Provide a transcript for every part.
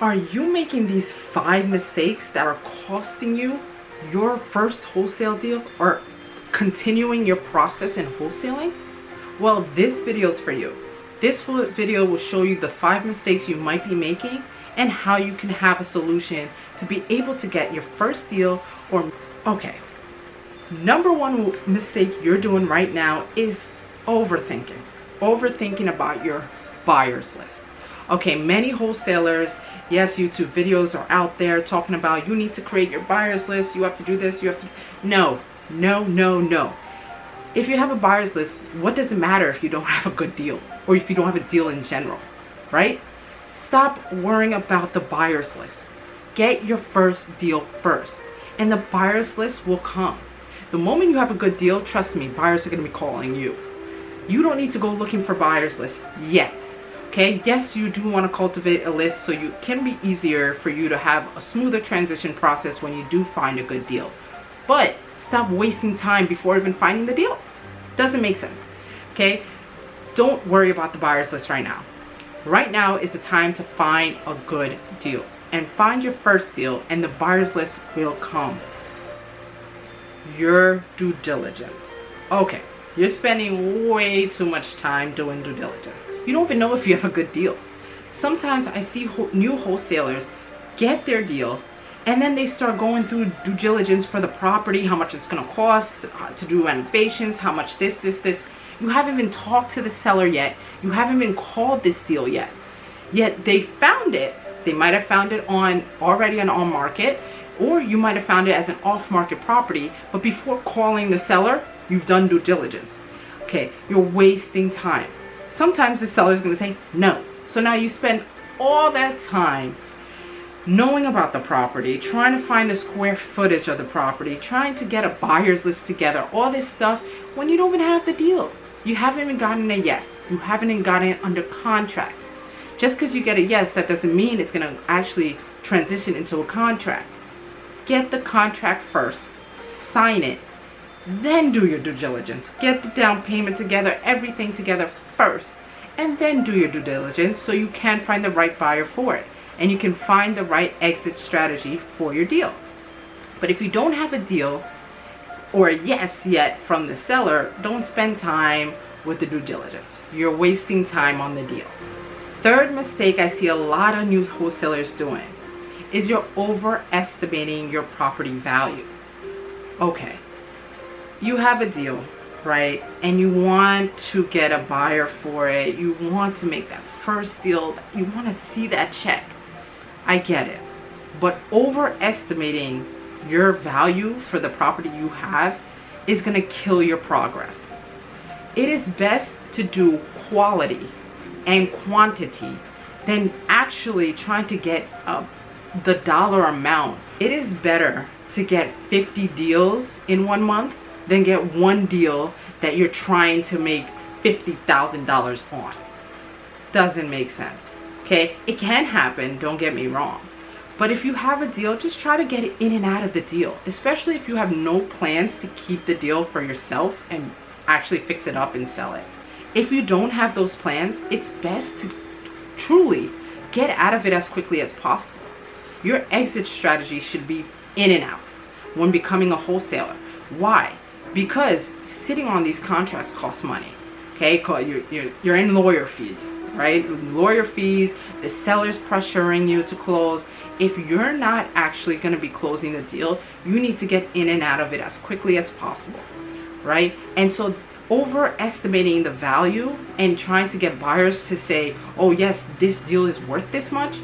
Are you making these 5 mistakes that are costing you your first wholesale deal or continuing your process in wholesaling? Well, this video is for you. This video will show you the 5 mistakes you might be making and how you can have a solution to be able to get your first deal. Okay, number one mistake you're doing right now is overthinking about your buyer's list. Okay, many wholesalers, yes, YouTube videos are out there talking about you need to create your buyer's list, you have to do this, you have to. No. If you have a buyer's list, what does it matter if you don't have a good deal or if you don't have a deal in general, right? Stop worrying about the buyer's list. Get your first deal first, and the buyer's list will come. The moment you have a good deal, trust me, buyers are going to be calling you. You don't need to go looking for buyer's lists yet. Okay, yes, you do want to cultivate a list so you can be easier for you to have a smoother transition process when you do find a good deal. But stop wasting time before even finding the deal. Doesn't make sense. Okay, don't worry about the buyer's list right now. Right now is the time to find a good deal and find your first deal, and the buyer's list will come. Your due diligence. Okay, you're spending way too much time doing due diligence. You don't even know if you have a good deal. Sometimes I see new wholesalers get their deal and then they start going through due diligence for the property, how much it's going to cost to do renovations, how much this. You haven't even talked to the seller yet. You haven't even called this deal yet. Yet they found it. They might have found it already on market, or you might have found it as an off-market property, but before calling the seller, you've done due diligence. Okay, you're wasting time. Sometimes the seller is going to say no. So now you spend all that time knowing about the property, trying to find the square footage of the property, trying to get a buyer's list together, all this stuff, when you don't even have the deal. You haven't even gotten a yes. You haven't even gotten it under contract. Just because you get a yes, that doesn't mean it's going to actually transition into a contract. Get the contract first, sign it, then do your due diligence. Get the down payment together, everything together first, and then do your due diligence so you can find the right buyer for it and you can find the right exit strategy for your deal. But if you don't have a deal or a yes yet from the seller, don't spend time with the due diligence. You're wasting time on the deal. Third mistake I see a lot of new wholesalers doing is you're overestimating your property value. Okay, you have a deal, right? And you want to get a buyer for it. You want to make that first deal. You want to see that check. I get it. But overestimating your value for the property you have is going to kill your progress. It is best to do quality and quantity than actually trying to get the dollar amount. It is better to get 50 deals in 1 month than get one deal that you're trying to make $50,000 on. Doesn't make sense. Okay, it can happen, don't get me wrong. But if you have a deal, just try to get it in and out of the deal, especially if you have no plans to keep the deal for yourself and actually fix it up and sell it. If you don't have those plans, it's best to truly get out of it as quickly as possible. Your exit strategy should be in and out when becoming a wholesaler. Why? Because sitting on these contracts costs money. Okay, you're in lawyer fees, right? Lawyer fees, the seller's pressuring you to close. If you're not actually going to be closing the deal, you need to get in and out of it as quickly as possible, right? And so overestimating the value and trying to get buyers to say, oh yes, this deal is worth this much.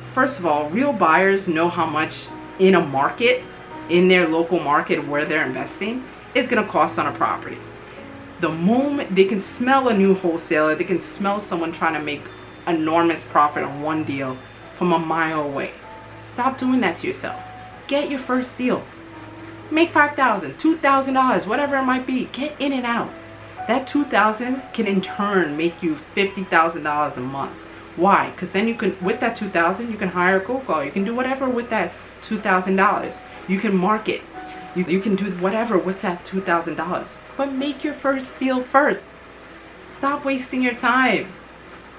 First of all, real buyers know how much in a market, in their local market where they're investing, is going to cost on a property. The moment they can smell a new wholesaler, they can smell someone trying to make enormous profit on one deal from a mile away. Stop doing that to yourself. Get your first deal. Make $5,000, $2,000, whatever it might be. Get in and out. That $2,000 can in turn make you $50,000 a month. Why? Because then you can, with that $2,000, you can hire a cold call. You can do whatever with that $2,000. You can market. You can do whatever with that $2,000. But make your first deal first. Stop wasting your time.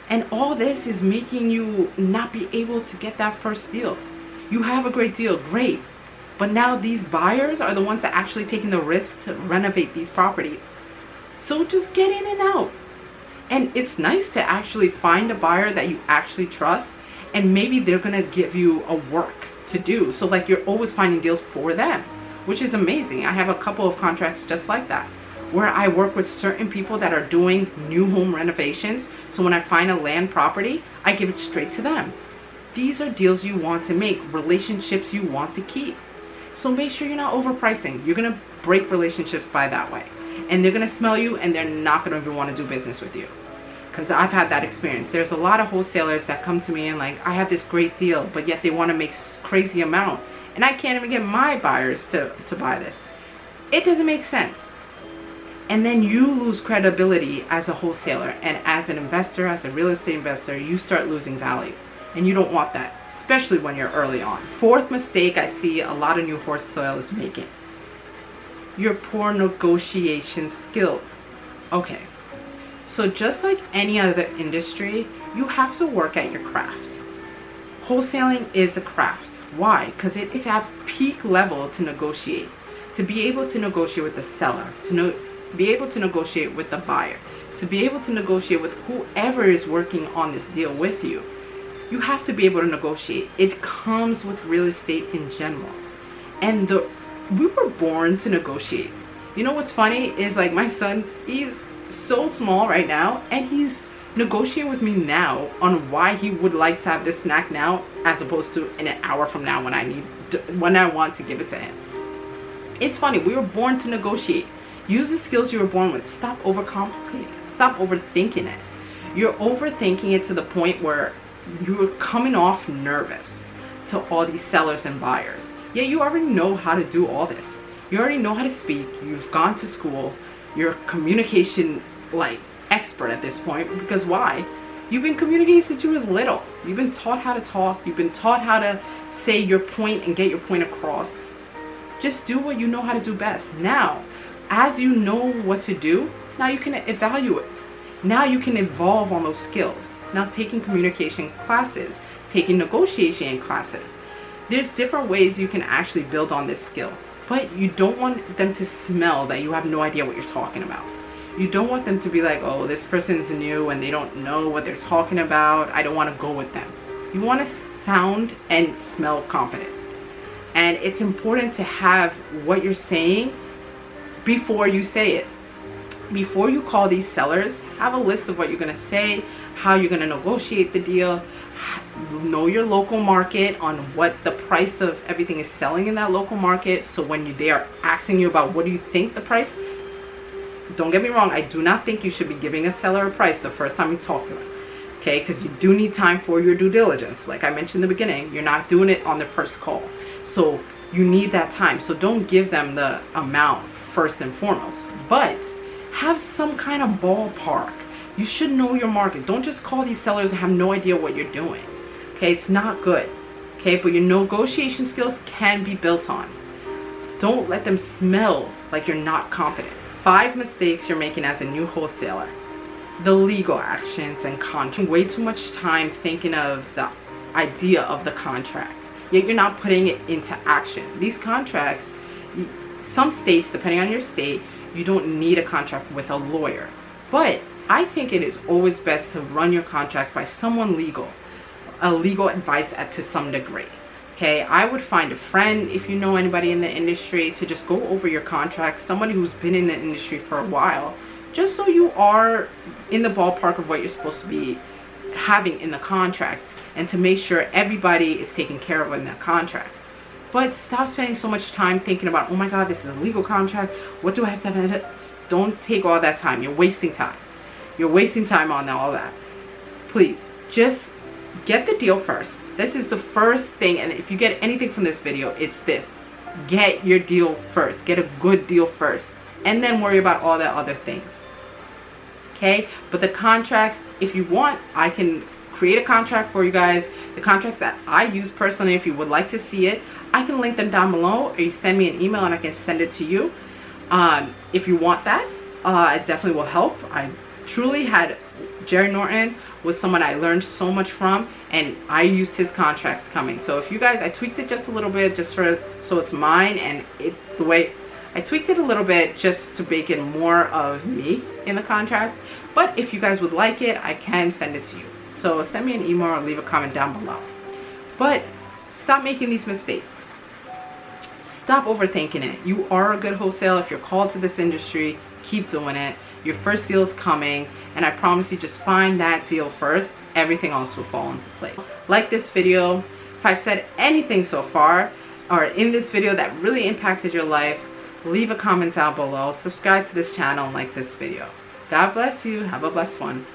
And all this is making you not be able to get that first deal. You have a great deal, great. But now these buyers are the ones that actually taking the risk to renovate these properties. So just get in and out. And it's nice to actually find a buyer that you actually trust, and maybe they're gonna give you a work to do. So like you're always finding deals for them, which is amazing. I have a couple of contracts just like that, where I work with certain people that are doing new home renovations. So when I find a land property, I give it straight to them. These are deals you want to make, relationships you want to keep. So make sure you're not overpricing. You're gonna break relationships by that way. And they're gonna smell you, and they're not gonna even want to do business with you. Because I've had that experience. There's a lot of wholesalers that come to me and like, I have this great deal, but yet they want to make crazy amount. And I can't even get my buyers to buy this. It doesn't make sense. And then you lose credibility as a wholesaler, and as an investor, as a real estate investor, you start losing value. And you don't want that, especially when you're early on. Fourth mistake I see a lot of new wholesalers making: your poor negotiation skills. Okay, so just like any other industry, you have to work at your craft. Wholesaling is a craft. Why? Because it's at peak level to negotiate. To be able to negotiate with the seller, be able to negotiate with the buyer, to be able to negotiate with whoever is working on this deal with you. You have to be able to negotiate. It comes with real estate in general. And we were born to negotiate. You know what's funny is like my son, he's so small right now, and he's negotiating with me now on why he would like to have this snack now as opposed to in an hour from now when I want to give it to him. It's funny, we were born to negotiate. Use the skills you were born with. Stop overcomplicating it. Stop overthinking it. You're overthinking it to the point where you're coming off nervous to all these sellers and buyers. Yeah, you already know how to do all this. You already know how to speak. You've gone to school. You're communication like expert at this point. Because why? You've been communicating since you were little. You've been taught how to talk. You've been taught how to say your point and get your point across. Just do what you know how to do best. Now, as you know what to do, now you can evaluate. Now you can evolve on those skills. Now taking communication classes, taking negotiation classes. There's different ways you can actually build on this skill, but you don't want them to smell that you have no idea what you're talking about. You don't want them to be like, oh, this person's new and they don't know what they're talking about. I don't want to go with them. You want to sound and smell confident. And it's important to have what you're saying before you say it. Before you call these sellers, have a list of what you're going to say, how you're going to negotiate the deal, know your local market on what the price of everything is selling in that local market. So when they are asking you about what do you think the price, don't get me wrong, I do not think you should be giving a seller a price the first time you talk to them. Okay, because you do need time for your due diligence. Like I mentioned in the beginning, you're not doing it on the first call. So you need that time. So don't give them the amount first and foremost, but have some kind of ballpark. You should know your market. Don't just call these sellers and have no idea what you're doing. Okay, it's not good. Okay, but your negotiation skills can be built on. Don't let them smell like you're not confident. 5 mistakes you're making as a new wholesaler. The legal actions and contract. Way too much time thinking of the idea of the contract, yet you're not putting it into action. These contracts, some states, depending on your state, you don't need a contract with a lawyer. But I think it is always best to run your contracts by someone legal, a legal advice to some degree. Okay, I would find a friend, if you know anybody in the industry, to just go over your contracts, somebody who's been in the industry for a while, just so you are in the ballpark of what you're supposed to be having in the contract, and to make sure everybody is taken care of in that contract. But stop spending so much time thinking about, oh my God, this is a legal contract. What do I have to have? Don't take all that time. You're wasting time. You're wasting time on all that. Please, just get the deal first. This is the first thing. And if you get anything from this video, it's this. Get your deal first. Get a good deal first. And then worry about all the other things. Okay? But the contracts, if you want, I can create a contract for you guys. The contracts that I use personally, if you would like to see it, I can link them down below, or you send me an email and I can send it to you. If you want that, it definitely will help. I truly had Jerry Norton was someone I learned so much from, and I used his contracts coming. So if you guys, I tweaked it just a little bit just so it's mine, and the way I tweaked it a little bit just to make it more of me in the contract. But if you guys would like it, I can send it to you. So send me an email or leave a comment down below. But stop making these mistakes. Stop overthinking it. You are a good wholesaler. If you're called to this industry, keep doing it. Your first deal is coming, and I promise you, just find that deal first. Everything else will fall into place. Like this video. If I've said anything so far or in this video that really impacted your life, leave a comment down below. Subscribe to this channel and like this video. God bless you. Have a blessed one.